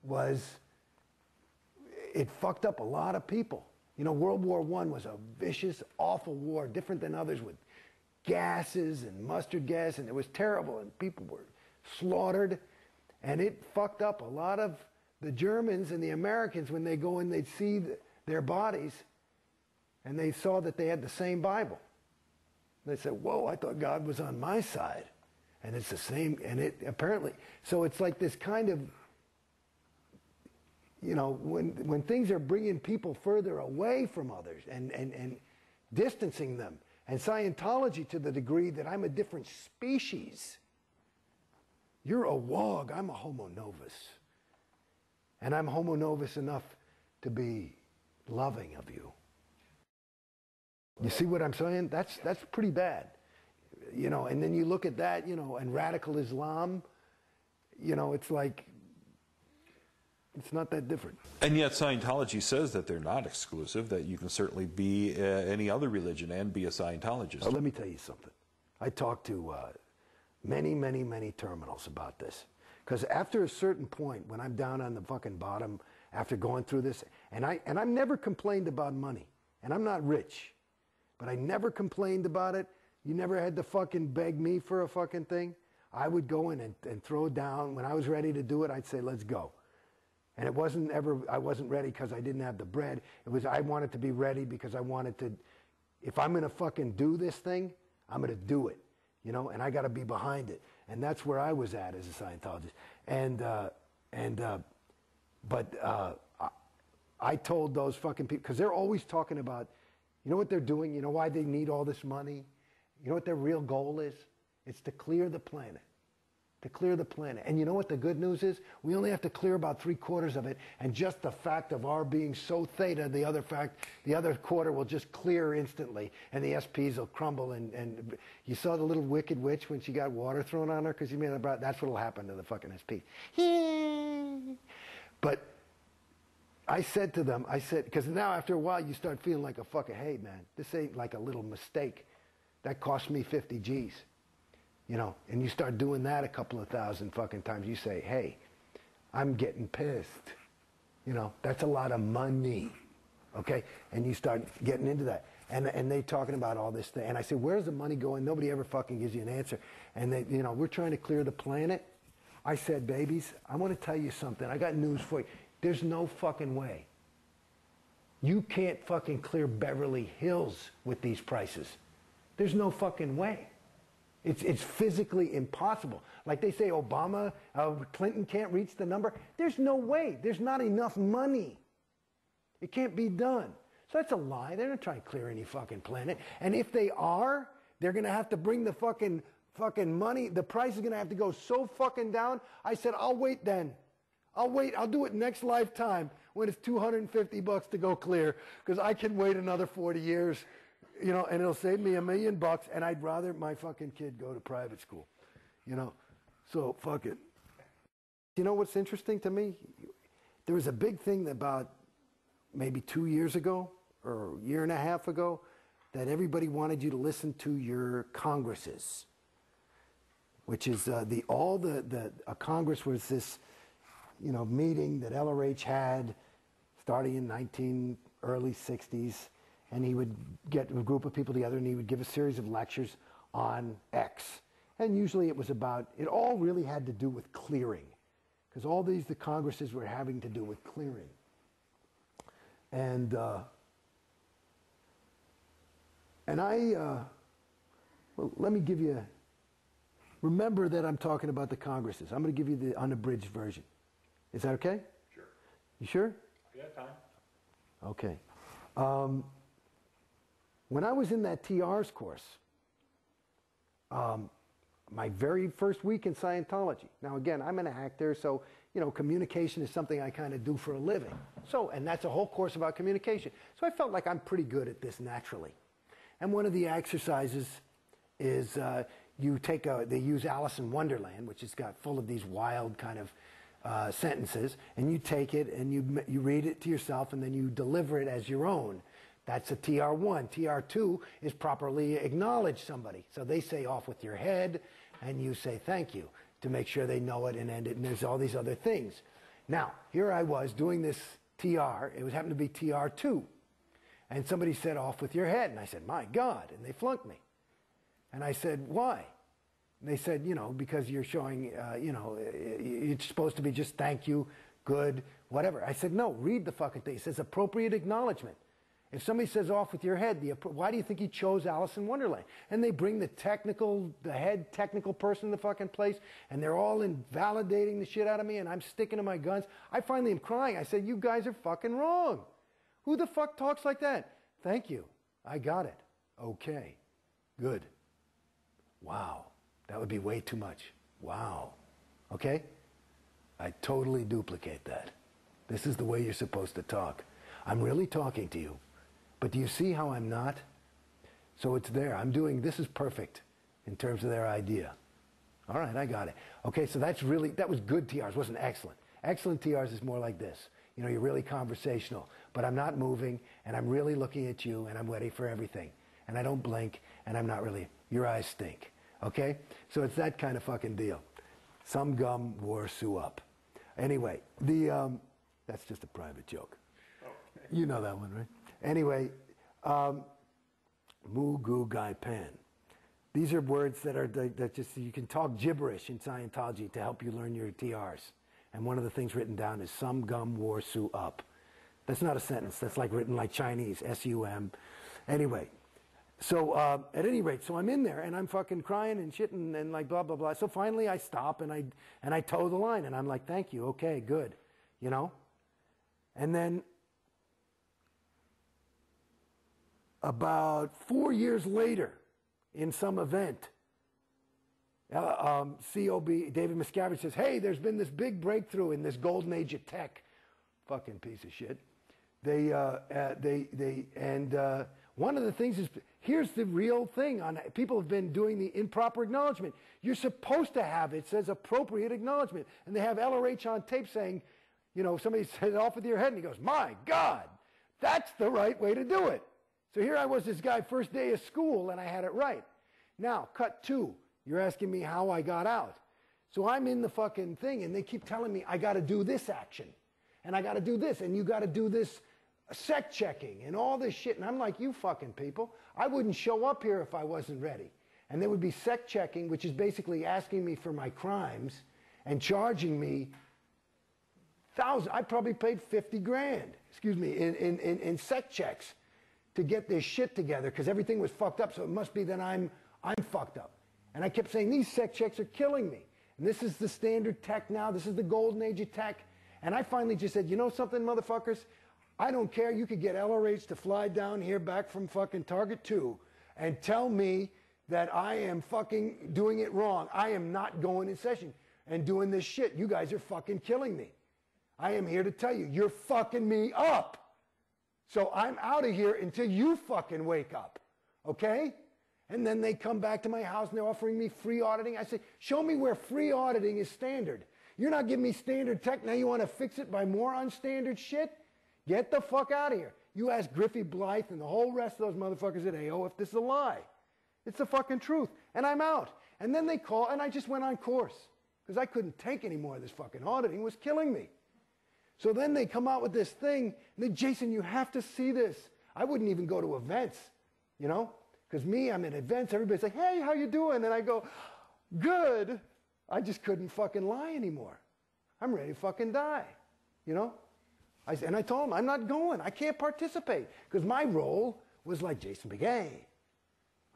was, it fucked up a lot of people. You know, World War I was a vicious, awful war, different than others, with gases and mustard gas, and it was terrible, and people were slaughtered, and it fucked up a lot of the Germans and the Americans. When they go in, they'd see their bodies, and they saw that they had the same Bible. They said, whoa, I thought God was on my side. And it's the same, and it apparently, so it's like this kind of, you know, when things are bringing people further away from others and distancing them, and Scientology to the degree that I'm a different species. You're a wog, I'm a homo novus. And I'm homo novus enough to be loving of you. You see what I'm saying? That's pretty bad. You know, and then you look at that, you know, and radical Islam, you know, it's like, it's not that different. And yet Scientology says that they're not exclusive, that you can certainly be any other religion and be a Scientologist. Let me tell you something. I talked to many terminals about this. Because after a certain point, when I'm down on the fucking bottom, after going through this, and I've never complained about money, and I'm not rich, but I never complained about it. You never had to fucking beg me for a fucking thing. I would go in and throw down. When I was ready to do it, I'd say, let's go. And it wasn't ever, I wasn't ready because I didn't have the bread. It was, I wanted to be ready because I wanted to, if I'm going to fucking do this thing, I'm going to do it. You know, and I got to be behind it. And that's where I was at as a Scientologist. But I told those fucking people, because they're always talking about, you know what they're doing? You know why they need all this money? You know what their real goal is? It's to clear the planet. To clear the planet. And you know what the good news is? We only have to clear about 3/4 of it, and just the fact of our being so theta, the other quarter will just clear instantly, and the SPs will crumble. And you saw the little wicked witch when she got water thrown on her because she made a brat. That's what will happen to the fucking SP. But I said to them, I said, because now after a while you start feeling like a fucking, hey man, this ain't like a little mistake. That cost me 50 G's. You know, and you start doing that a couple of thousand fucking times. You say, hey, I'm getting pissed. You know, that's a lot of money. Okay? And you start getting into that. And they talking about all this thing. And I say, where's the money going? Nobody ever fucking gives you an answer. And they, you know, we're trying to clear the planet. I said, babies, I want to tell you something. I got news for you. There's no fucking way. You can't fucking clear Beverly Hills with these prices. There's no fucking way. It's physically impossible. Like they say Obama, Clinton can't reach the number. There's no way. There's not enough money. It can't be done. So that's a lie. They're not trying to clear any fucking planet. And if they are, they're going to have to bring the fucking money. The price is going to have to go so fucking down. I said, I'll wait then. I'll wait. I'll do it next lifetime when it's $250 to go clear, because I can wait another 40 years. You know, and it'll save me $1 million, and I'd rather my fucking kid go to private school. You know, so fuck it. You know what's interesting to me? There was a big thing about maybe 2 years ago or a year and a half ago that everybody wanted you to listen to your congresses, which is a Congress was this, you know, meeting that LRH had starting in early 60s. And he would get a group of people together and he would give a series of lectures on X. And usually it was about, it all really had to do with clearing. Because all the congresses were having to do with clearing. And well, let me give you, remember that I'm talking about the congresses. I'm going to give you the unabridged version. Is that okay? Sure. You sure? Yeah, time. Okay. When I was in that TR's course, my very first week in Scientology. Now again, I'm an actor, so you know, communication is something I kind of do for a living. So, and that's a whole course about communication. So I felt like I'm pretty good at this naturally. And one of the exercises is you take they use Alice in Wonderland, which has got full of these wild kind of sentences, and you take it and you read it to yourself and then you deliver it as your own. That's a TR1. TR2 is properly acknowledge somebody. So they say off with your head, and you say thank you to make sure they know it and end it. And there's all these other things. Now, here I was doing this TR. It was happened to be TR2. And somebody said, off with your head. And I said, my God. And they flunked me. And I said, why? And they said, you know, because you're showing, you know, it's supposed to be just thank you, good, whatever. I said, no, read the fucking thing. It says appropriate acknowledgement. If somebody says off with your head, why do you think he chose Alice in Wonderland? And they bring the head technical person in the fucking place, and they're all invalidating the shit out of me, and I'm sticking to my guns. I finally am crying. I said, you guys are fucking wrong. Who the fuck talks like that? Thank you. I got it. Okay. Good. Wow. That would be way too much. Wow. Okay? I totally duplicate that. This is the way you're supposed to talk. I'm really talking to you. But do you see how I'm not? So it's there. this is perfect in terms of their idea. All right, I got it. Okay, so that was good TRs, wasn't excellent. Excellent TRs is more like this. You know, you're really conversational, but I'm not moving, and I'm really looking at you, and I'm ready for everything. And I don't blink, and I'm not really, your eyes stink. Okay? So it's that kind of fucking deal. Some gum wore Sue up. Anyway, that's just a private joke. Okay. You know that one, right? Anyway, Mu Gu Gai Pan. These are words that just, you can talk gibberish in Scientology to help you learn your TRs. And one of the things written down is some gum wore Sue up. That's not a sentence. That's like written like Chinese, S-U-M. Anyway, so at any rate, so I'm in there and I'm fucking crying and shit and like blah, blah, blah. So finally I stop and I toe the line and I'm like, thank you, okay, good, you know? And then about 4 years later, in some event, COB, David Miscavige says, hey, there's been this big breakthrough in this golden age of tech. Fucking piece of shit. One of the things is, here's the real thing. People have been doing the improper acknowledgement. You're supposed to have, it says appropriate acknowledgement. And they have LRH on tape saying, you know, somebody said off with your head and he goes, my God, that's the right way to do it. So here I was, this guy, first day of school, and I had it right. Now, cut two. You're asking me how I got out. So I'm in the fucking thing, and they keep telling me I got to do this action, and I got to do this, and you got to do this sec checking, and all this shit. And I'm like, you fucking people, I wouldn't show up here if I wasn't ready. And there would be sec checking, which is basically asking me for my crimes and charging me thousands. I probably paid 50 grand, excuse me, in sec checks to get this shit together, because everything was fucked up, so it must be that I'm fucked up. And I kept saying, these sec checks are killing me. And this is the standard tech now. This is the golden age of tech. And I finally just said, you know something, motherfuckers? I don't care. You could get LRH to fly down here back from fucking Target 2 and tell me that I am fucking doing it wrong. I am not going in session and doing this shit. You guys are fucking killing me. I am here to tell you, you're fucking me up. So I'm out of here until you fucking wake up, okay? And then they come back to my house and they're offering me free auditing. I say, show me where free auditing is standard. You're not giving me standard tech. Now you want to fix it by more unstandard shit? Get the fuck out of here. You ask Griffey Blythe and the whole rest of those motherfuckers at AO if this is a lie. It's the fucking truth. And I'm out. And then they call, and I just went on course because I couldn't take any more of this fucking auditing. It was killing me. So then they come out with this thing, and then, Jason, you have to see this. I wouldn't even go to events, you know? Because I'm at events, everybody's like, hey, how you doing? And I go, good. I just couldn't fucking lie anymore. I'm ready to fucking die, you know? And I told him, I'm not going. I can't participate. Because my role was like Jason Beghe.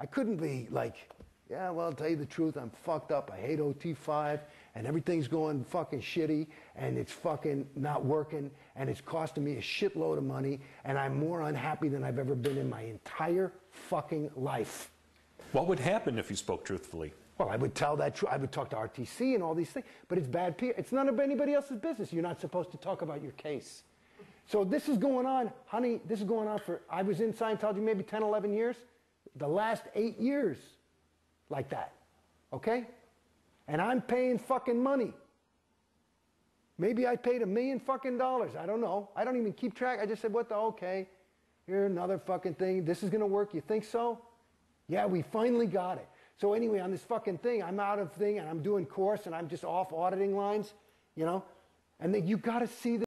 I couldn't be like, yeah, well, I'll tell you the truth, I'm fucked up. I hate OT5, and everything's going fucking shitty, and it's fucking not working, and it's costing me a shitload of money, and I'm more unhappy than I've ever been in my entire fucking life. What would happen if you spoke truthfully? Well, I would tell that truth. I would talk to RTC and all these things, but it's bad PR. It's none of anybody else's business. You're not supposed to talk about your case. So this is going on, honey, this is going on I was in Scientology maybe 10, 11 years. The last 8 years. Like that, okay? And I'm paying fucking money. Maybe I paid $1 million fucking dollars. I don't know. I don't even keep track. I just said, what the, okay, here, another fucking thing. This is going to work. You think so? Yeah, we finally got it. So anyway, on this fucking thing, I'm out of thing, and I'm doing course, and I'm just off auditing lines, you know? And then you got to see